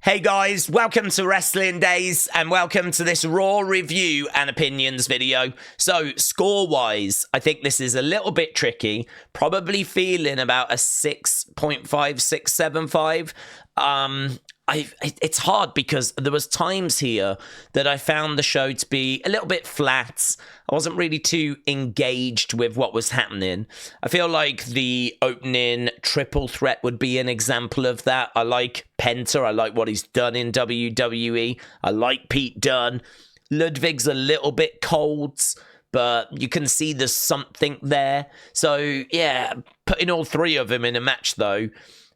Hey guys, welcome to Wrestling Daze and welcome to this Raw review and opinions video. So, score-wise, I think this is a little bit tricky. Probably feeling about a 6.5, 6.75. It's hard because there was times here that I found the show to be a little bit flat. I wasn't really too engaged with what was happening. I feel like the opening triple threat would be an example of that. I like Penta. I like what he's done in WWE. I like Pete Dunne. Ludwig's a little bit cold, but you can see there's something there. So, yeah, putting all three of them in a match, though,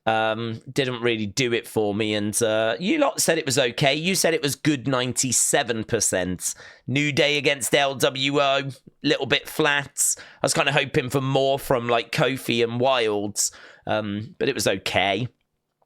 didn't really do it for me, and you lot said it was okay. You said it was good 97%. New Day against LWO, little bit flat. I was kind of hoping for more from like Kofi and Wilds, but it was okay.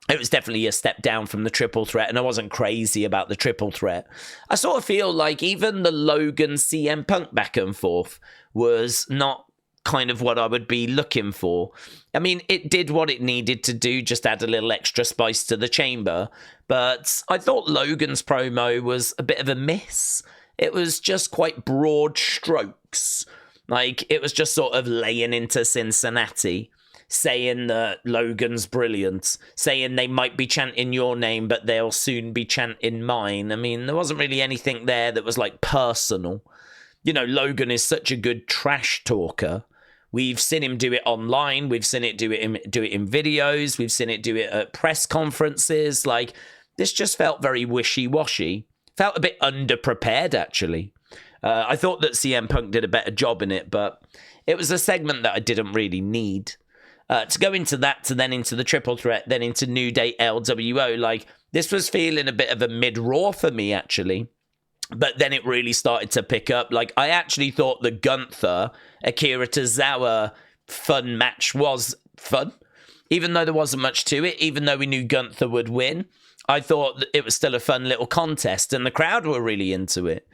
It was definitely a step down from the triple threat, and I wasn't crazy about the triple threat. I sort of feel like even the Logan CM Punk back and forth was not kind of what I would be looking for. I mean, it did what it needed to do, just add a little extra spice to the chamber, but I thought Logan's promo was a bit of a miss. It was just quite broad strokes. Like, it was just sort of laying into Cincinnati, saying that Logan's brilliant, saying they might be chanting your name, but they'll soon be chanting mine. I mean, there wasn't really anything there that was, like, personal. You know, Logan is such a good trash talker. We've seen him do it online. We've seen it do it in videos. We've seen it do it at press conferences. Like, this just felt very wishy-washy. Felt a bit underprepared, actually. I thought that CM Punk did a better job in it, but it was a segment that I didn't really need. To go into that, to then into the triple threat, then into New Day LWO, like, this was feeling a bit of a mid-Raw for me, actually. But then it really started to pick up. Like, I actually thought the Gunther, Akira Tozawa fun match was fun. Even though there wasn't much to it, even though we knew Gunther would win, I thought that it was still a fun little contest, and the crowd were really into it.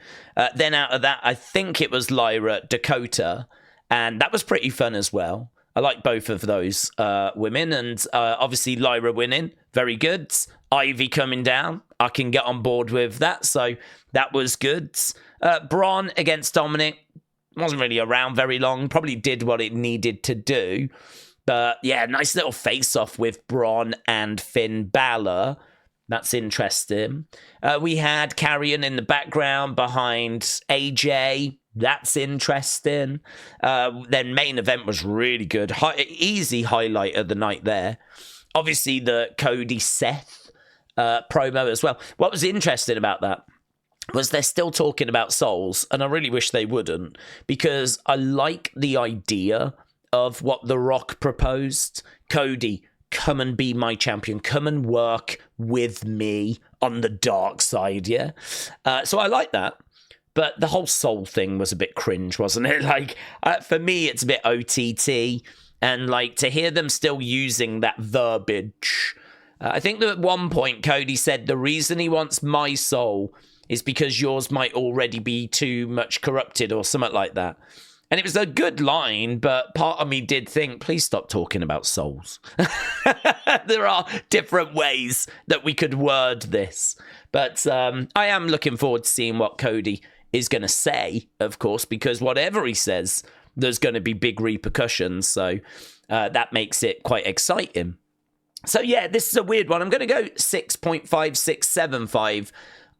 Then out of that, I think it was Lyra, Dakota, and that was pretty fun as well. I like both of those women, and obviously Lyra winning, very good. Ivy coming down, I can get on board with that, so that was good. Bron against Dominik, wasn't really around very long, probably did what it needed to do, but yeah, nice little face-off with Bron and Finn Balor. That's interesting. We had Carrion in the background behind AJ. That's interesting. Then main event was really good. Easy highlight of the night there. Obviously, the Cody Seth promo as well. What was interesting about that was they're still talking about souls, and I really wish they wouldn't, because I like the idea of what The Rock proposed. Cody, come and be my champion. Come and work with me on the dark side, yeah? So I like that. But the whole soul thing was a bit cringe, wasn't it? Like, for me, it's a bit OTT. And, like, to hear them still using that verbiage. I think that at one point, Cody said the reason he wants my soul is because yours might already be too much corrupted or something like that. And it was a good line, but part of me did think, please stop talking about souls. There are different ways that we could word this. But I am looking forward to seeing what Cody is going to say, of course, because whatever he says, there's going to be big repercussions. So that makes it quite exciting. So yeah, this is a weird one. I'm going to go 6.5, 6.75.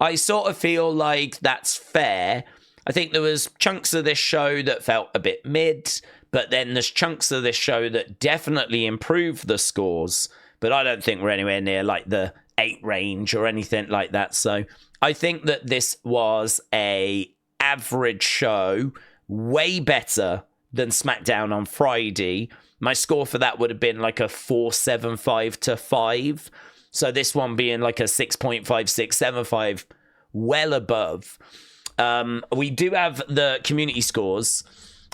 I sort of feel like that's fair. I think there was chunks of this show that felt a bit mid, but then there's chunks of this show that definitely improved the scores, but I don't think we're anywhere near like the 8 range or anything like that. So I think that this was a average show, way better than Smackdown on Friday. My score for that would have been like a 4.75 to 5. So this one being like a 6.5, 6.75, well above. We do have the community scores,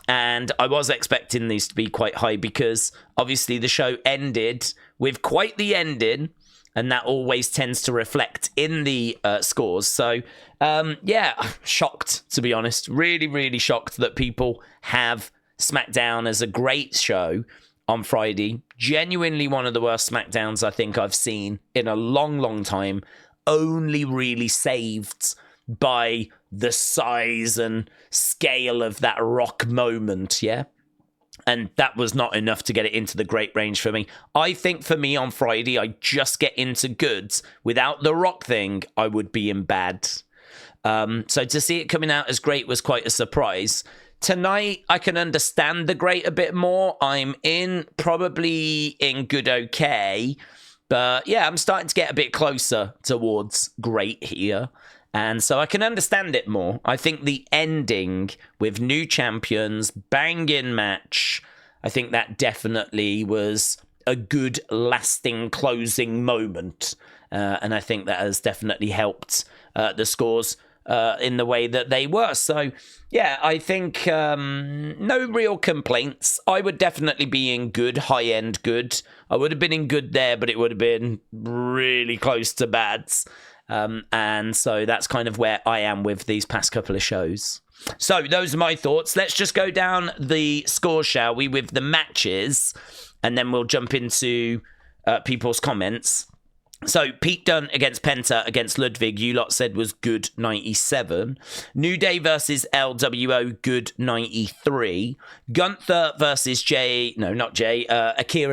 and I was expecting these to be quite high because obviously the show ended with quite the ending, and that always tends to reflect in the scores. So, yeah, shocked, to be honest. Really, really shocked that people have Smackdown as a great show on Friday. Genuinely one of the worst Smackdowns I think I've seen in a long, long time. only really saved by the size and scale of that Rock moment, yeah? And that was not enough to get it into the great range for me. I think for me on Friday, I just get into goods. Without the Rock thing, I would be in bad. So to see it coming out as great was quite a surprise. Tonight, I can understand the great a bit more. I'm probably in good okay. But yeah, I'm starting to get a bit closer towards great here. And so I can understand it more. I think the ending with new champions, banging match, I think that definitely was a good lasting closing moment. And I think that has definitely helped the scores in the way that they were. So yeah, I think no real complaints. I would definitely be in good, high-end good. I would have been in good there, but it would have been really close to bads. And so that's kind of where I am with these past couple of shows. So those are my thoughts. Let's just go down the score, shall we, with the matches, and then we'll jump into people's comments. So Pete Dunne against Penta against Ludwig, you lot said was good 97. New Day versus LWO, good 93. Gunther versus Akira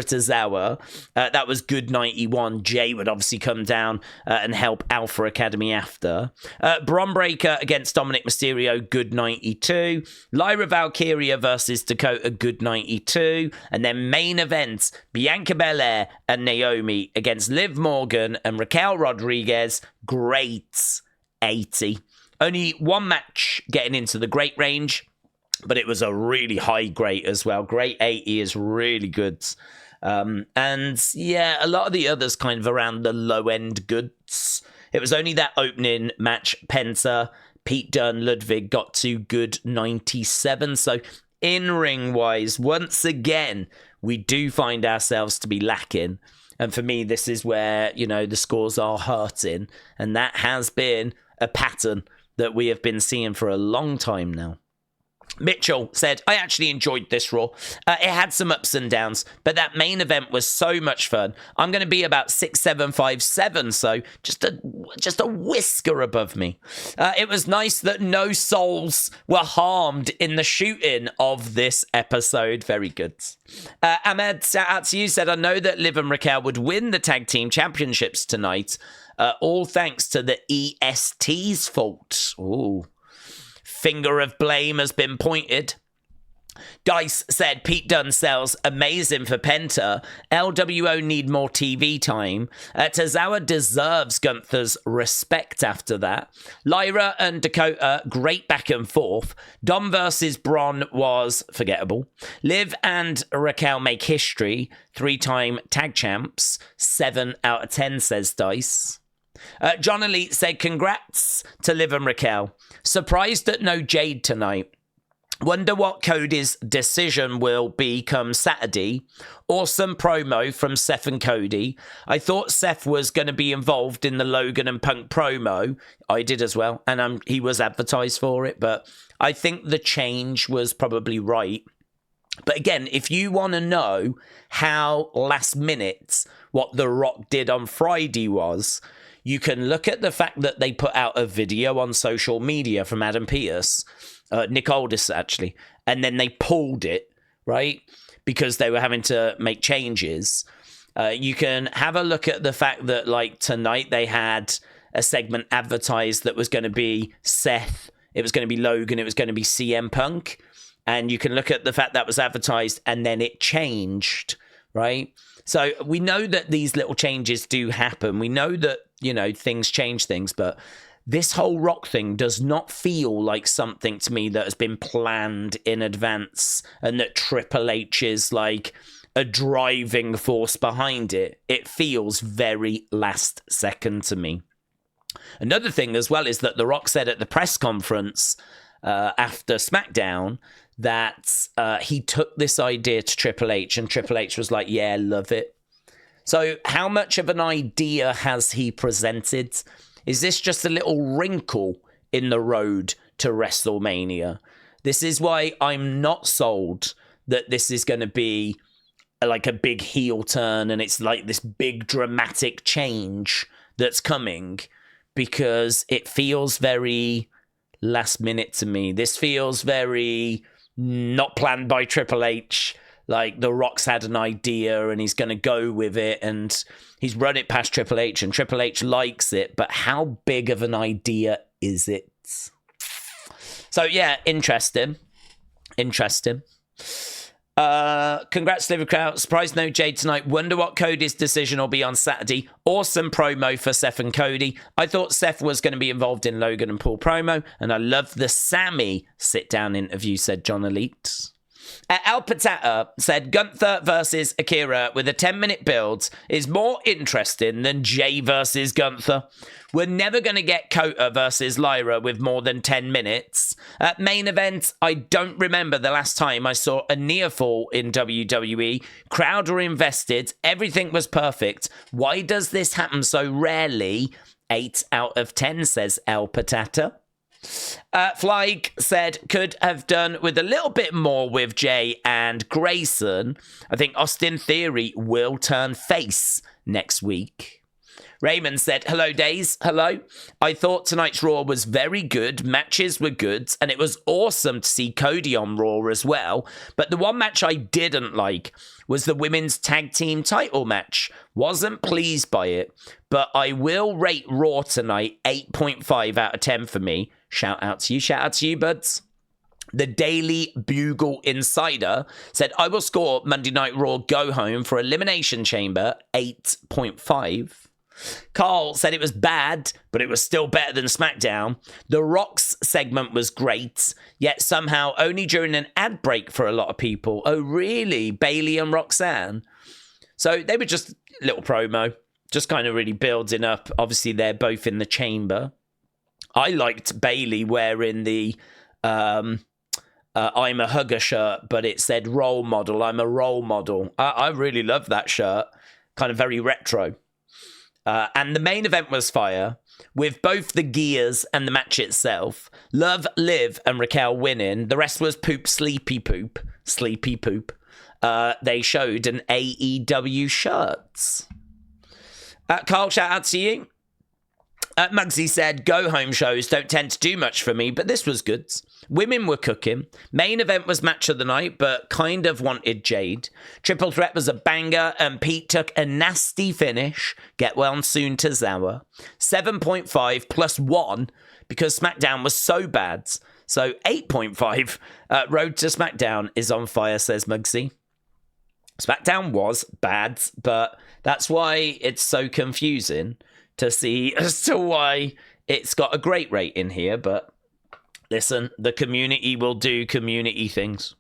Tozawa, that was good 91. Jay would obviously come down and help Alpha Academy after. Bron Breakker against Dominik Mysterio, good 92. Lyra Valkyria versus Dakota, good 92. And then main event, Bianca Belair and Naomi against Liv Morgan and Raquel Rodriguez, great 80. Only one match getting into the great range, but it was a really high great as well. Great 80 is really good. And yeah, a lot of the others kind of around the low end goods. It was only that opening match, Penta, Pete Dunne, Ludwig got to good 97. So in-ring wise, once again, we do find ourselves to be lacking. And for me, this is where, the scores are hurting. And that has been a pattern that we have been seeing for a long time now. Mitchell said, I actually enjoyed this Raw. It had some ups and downs, but that main event was so much fun. I'm going to be about 6'7", 5'7", so just a whisker above me. It was nice that no souls were harmed in the shooting of this episode. Very good. Ahmed, shout out to you, said, I know that Liv and Raquel would win the tag team championships tonight, all thanks to the EST's fault. Ooh. Finger of blame has been pointed. Dice said Pete Dunne sells amazing for Penta. LWO need more TV time. Tozawa deserves Gunther's respect after that. Lyra and Dakota, great back and forth. Dom versus Bron was forgettable. Liv and Raquel make history. 3-time tag champs. 7 out of 10, says Dice. John Elite said, congrats to Liv and Raquel. Surprised that no Jade tonight. Wonder what Cody's decision will be come Saturday. Awesome promo from Seth and Cody. I thought Seth was going to be involved in the Logan and Punk promo. I did as well. And he was advertised for it. But I think the change was probably right. But again, if you want to know how last minute what The Rock did on Friday was, you can look at the fact that they put out a video on social media from Adam Pearce, Nick Aldis actually, and then they pulled it, right? Because they were having to make changes. You can have a look at the fact that, like, tonight they had a segment advertised that was going to be Seth, it was going to be Logan, it was going to be CM Punk. And you can look at the fact that was advertised and then it changed, right? So we know that these little changes do happen. We know that, things change things, but this whole Rock thing does not feel like something to me that has been planned in advance and that Triple H is like a driving force behind it. It feels very last second to me. Another thing as well is that The Rock said at the press conference after Smackdown that he took this idea to Triple H and Triple H was like, yeah, love it. So how much of an idea has he presented? Is this just a little wrinkle in the road to WrestleMania? This is why I'm not sold that this is going to be like a big heel turn and it's like this big dramatic change that's coming. because it feels very last minute to me. This feels very not planned by Triple H. Like, The Rock's had an idea and he's going to go with it, and he's run it past Triple H, and Triple H likes it, but how big of an idea is it? So, yeah, interesting. Congrats, Liver Crowd. Surprised no Jade tonight. Wonder what Cody's decision will be on Saturday. Awesome promo for Seth and Cody. I thought Seth was going to be involved in Logan and Paul promo, and I love the Sammy sit-down interview, said John Elite. Al Patata said Gunther versus Akira with a 10-minute build is more interesting than Jay versus Gunther. We're never going to get Kota versus Lyra with more than 10 minutes. At main event, I don't remember the last time I saw a near fall in WWE. Crowd were invested. Everything was perfect. Why does this happen so rarely? 8 out of 10, says El Patata. Flyke said could have done with a little bit more with Jay and Grayson. I think Austin Theory will turn face next week. Raymond said, hello, Daze. Hello. I thought tonight's Raw was very good. Matches were good, and it was awesome to see Cody on Raw as well. But the one match I didn't like was the women's tag team title match. Wasn't pleased by it, but I will rate Raw tonight 8.5 out of 10 for me. Shout out to you. Shout out to you, buds. The Daily Bugle Insider said, I will score Monday Night Raw Go Home for Elimination Chamber 8.5. Carl said it was bad, but it was still better than SmackDown. The Rock's segment was great, yet somehow only during an ad break for a lot of people. Oh, really? Bayley and Roxanne? So they were just a little promo, just kind of really building up. Obviously, they're both in the chamber. I liked Bayley wearing the I'm a hugger shirt, but it said role model. I'm a role model. I really love that shirt. Kind of very retro. And the main event was fire, with both the gears and the match itself. Love, Liv, and Raquel winning. The rest was poop, sleepy poop. Sleepy poop. They showed an AEW shirt. Carl, shout out to you. Muggsy said, go-home shows don't tend to do much for me, but this was good. Women were cooking. Main event was match of the night, but kind of wanted Jade. Triple threat was a banger, and Pete took a nasty finish. Get well soon, Tozawa. 7.5 plus 1, because SmackDown was so bad. So 8.5. Road to SmackDown is on fire, says Muggsy. SmackDown was bad, but that's why it's so confusing to see as to why it's got a great rate in here. But listen, the community will do community things.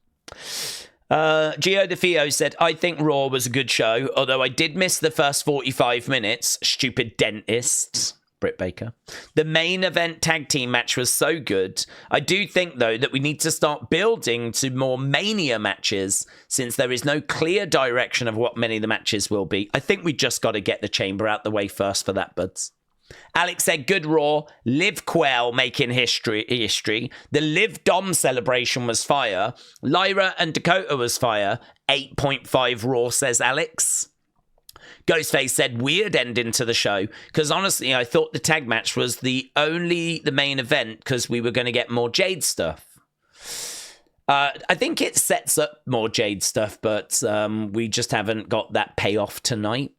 Gio DeFio said, I think Raw was a good show, although I did miss the first 45 minutes. Stupid dentists. Britt Baker. The main event tag team match was so good. I do think, though, that we need to start building to more Mania matches, since there is no clear direction of what many of the matches will be. I think we just got to get the chamber out the way first for that, buds. Alex said, good Raw. Liv Quell making history. The Liv Dom celebration was fire. Lyra and Dakota was fire. 8.5 Raw, says Alex. Ghostface said, weird ending to the show, because honestly, I thought the tag match was the main event, because we were going to get more Jade stuff. I think it sets up more Jade stuff, but we just haven't got that payoff tonight.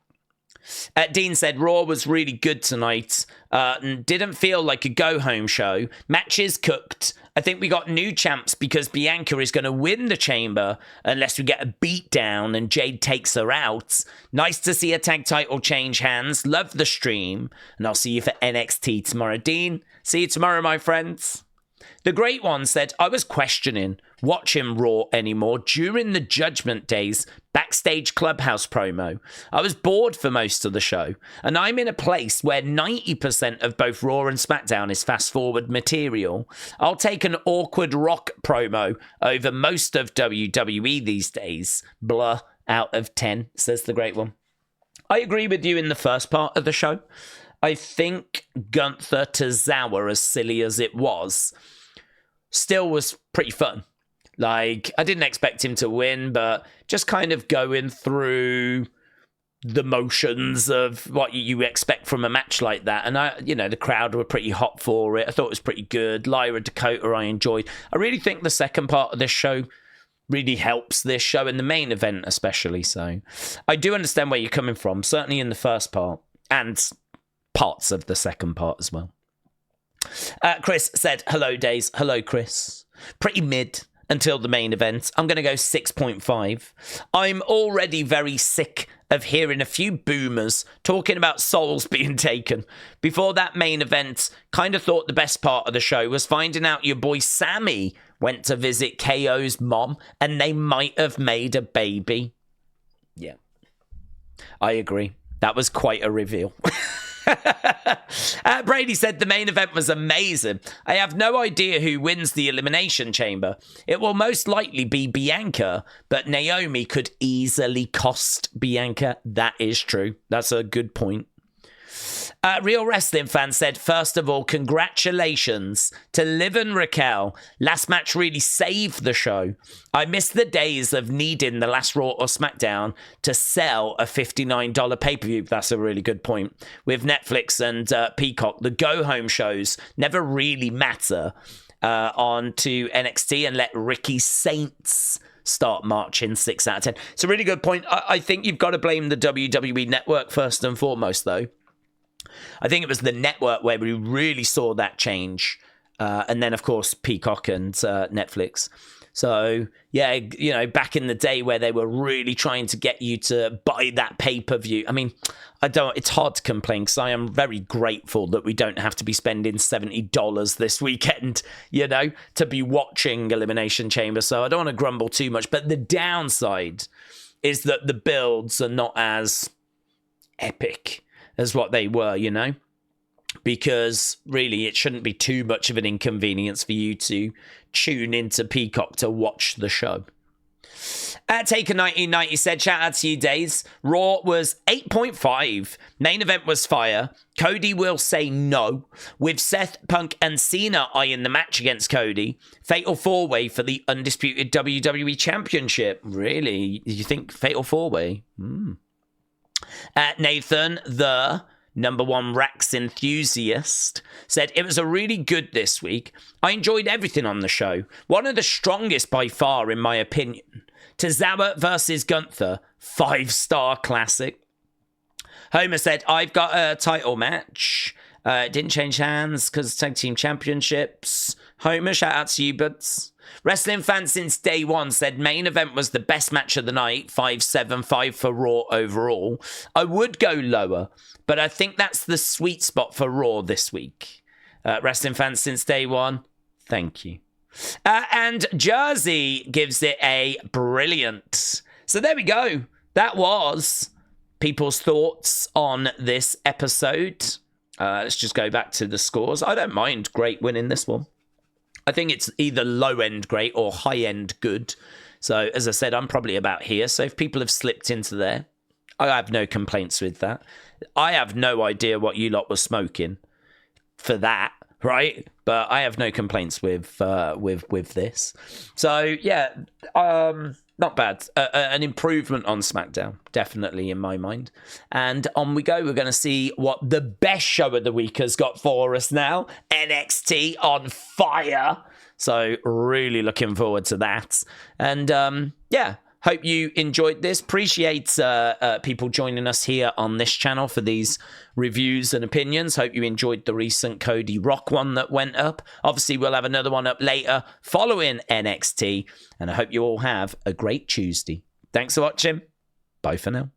Dean said, Raw was really good tonight. Didn't feel like a go-home show. Matches cooked. I think we got new champs because Bianca is going to win the chamber unless we get a beat down and Jade takes her out. Nice to see a tag title change hands. Love the stream. And I'll see you for NXT tomorrow. Dean, see you tomorrow, my friends. The Great One said, I was questioning watching Raw anymore during the Judgment Days backstage clubhouse promo. I was bored for most of the show, and I'm in a place where 90% of both Raw and SmackDown is fast-forward material. I'll take an awkward Rock promo over most of WWE these days. Blah, out of 10, says The Great One. I agree with you in the first part of the show. I think Gunther Tozawa, as silly as it was, still was pretty fun. Like, I didn't expect him to win, but just kind of going through the motions of what you expect from a match like that. And the crowd were pretty hot for it. I thought it was pretty good. Lyra, Dakota, I enjoyed. I really think the second part of this show really helps this show, in the main event especially. So I do understand where you're coming from, certainly in the first part and parts of the second part as well. Chris said, hello, Daze. Hello, Chris. Pretty mid until the main event. I'm going to go 6.5. I'm already very sick of hearing a few boomers talking about souls being taken. Before that main event, kind of thought the best part of the show was finding out your boy Sammy went to visit KO's mom and they might have made a baby. Yeah, I agree. That was quite a reveal. Brady said the main event was amazing. I have no idea who wins the Elimination Chamber. It will most likely be Bianca, but Naomi could easily cost Bianca. That is true. That's a good point. Real Wrestling Fan said, first of all, congratulations to Liv and Raquel. Last match really saved the show. I miss the days of needing the last Raw or Smackdown to sell a $59 pay-per-view. That's a really good point. With Netflix and Peacock, the go-home shows never really matter on to NXT and let Ricky Saints start marching 6 out of 10. It's a really good point. I think you've got to blame the WWE Network first and foremost, though. I think it was the network where we really saw that change. And then, of course, Peacock and Netflix. So, yeah, back in the day where they were really trying to get you to buy that pay-per-view. I mean, it's hard to complain because I am very grateful that we don't have to be spending $70 this weekend, to be watching Elimination Chamber. So I don't want to grumble too much. But the downside is that the builds are not as epic as what they were, because really it shouldn't be too much of an inconvenience for you to tune into Peacock to watch the show. Taker 1990 said, shout out to you, Daze. Raw was 8.5. Main event was fire. Cody will say no, with Seth, Punk, and Cena eyeing the match against Cody. Fatal 4-way for the undisputed WWE Championship. Really? You think Fatal 4-way? Nathan, the number one Rax enthusiast, said, it was a really good this week. I enjoyed everything on the show. One of the strongest by far, in my opinion. Tozawa versus Gunther, 5-star classic. Homer said, I've got a title match. It didn't change hands because tag team championships. Homer, shout out to you, buds. Wrestling Fan since day one said main event was the best match of the night, 5-7-5 for Raw overall. I would go lower, but I think that's the sweet spot for Raw this week. Wrestling Fan since day one, thank you. And Jersey gives it a brilliant. So there we go. That was people's thoughts on this episode. Let's just go back to the scores. I don't mind Great winning this one. I think it's either low-end great or high-end good. So, as I said, I'm probably about here. So, if people have slipped into there, I have no complaints with that. I have no idea what you lot were smoking for that, right? But I have no complaints with this. So, yeah, not bad. An improvement on Smackdown, definitely in my mind. And on we go. We're going to see what the best show of the week has got for us now. NXT on fire. So really looking forward to that. And yeah, hope you enjoyed this. Appreciate people joining us here on this channel for these reviews and opinions. Hope you enjoyed the recent Cody Rock one that went up. Obviously, we'll have another one up later following NXT. And I hope you all have a great Tuesday. Thanks for watching. Bye for now.